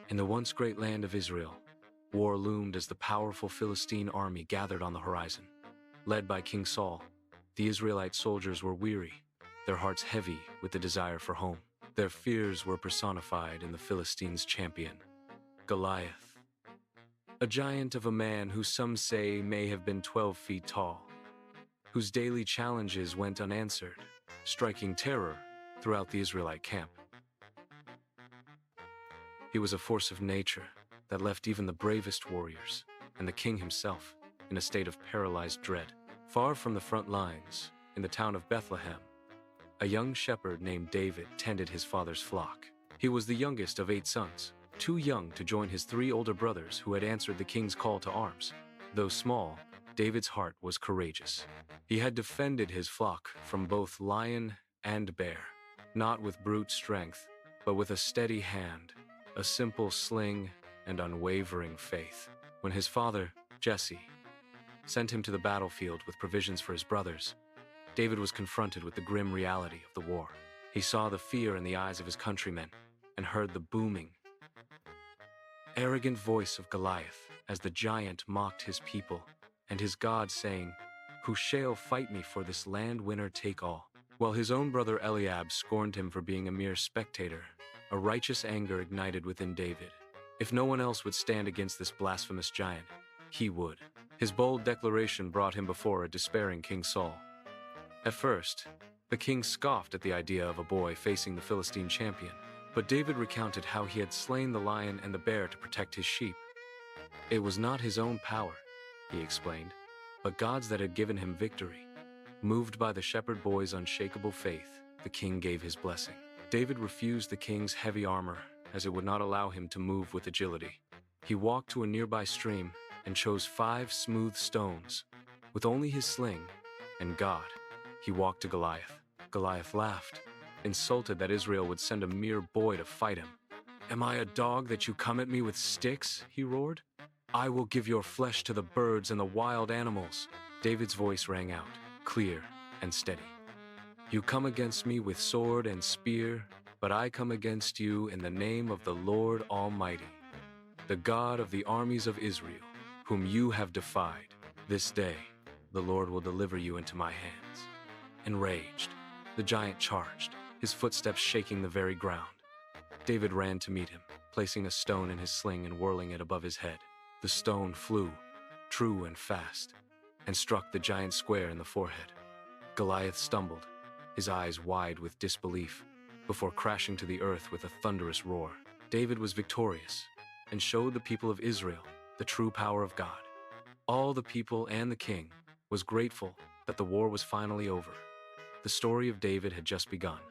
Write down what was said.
In the once great land of Israel, war loomed as the powerful Philistine army gathered on the horizon. Led by King Saul, the Israelite soldiers were weary, their hearts heavy with the desire for home. Their fears were personified in the Philistines' champion, Goliath, a giant of a man who some say may have been 12 feet tall, whose daily challenges went unanswered, striking terror throughout the Israelite camp. He was a force of nature that left even the bravest warriors, and the king himself, in a state of paralyzed dread. Far from the front lines, in the town of Bethlehem, a young shepherd named David tended his father's flock. He was the youngest of 8 sons, too young to join his 3 older brothers who had answered the king's call to arms. Though small, David's heart was courageous. He had defended his flock from both lion and bear, not with brute strength, but with a steady hand, a simple sling, and unwavering faith. When his father, Jesse, sent him to the battlefield with provisions for his brothers, David was confronted with the grim reality of the war. He saw the fear in the eyes of his countrymen and heard the booming, arrogant voice of Goliath as the giant mocked his people and his God, saying, "Who shall fight me for this land, winner take all?" While his own brother Eliab scorned him for being a mere spectator, a righteous anger ignited within David. If no one else would stand against this blasphemous giant, he would. His bold declaration brought him before a despairing King Saul. At first, the king scoffed at the idea of a boy facing the Philistine champion, but David recounted how he had slain the lion and the bear to protect his sheep. It was not his own power, he explained, but God's that had given him victory. Moved by the shepherd boy's unshakable faith, the king gave his blessing. David refused the king's heavy armor, as it would not allow him to move with agility. He walked to a nearby stream and chose 5 smooth stones. With only his sling and God, he walked to Goliath. Goliath laughed, insulted that Israel would send a mere boy to fight him. "Am I a dog that you come at me with sticks?" he roared. "I will give your flesh to the birds and the wild animals." David's voice rang out, clear and steady. "You come against me with sword and spear, but I come against you in the name of the Lord Almighty, the God of the armies of Israel, whom you have defied. This day, the Lord will deliver you into my hands." Enraged, the giant charged, his footsteps shaking the very ground. David ran to meet him, placing a stone in his sling and whirling it above his head. The stone flew, true and fast, and struck the giant square in the forehead. Goliath stumbled, his eyes wide with disbelief, before crashing to the earth with a thunderous roar. David was victorious and showed the people of Israel the true power of God. All the people and the king was grateful that the war was finally over. The story of David had just begun.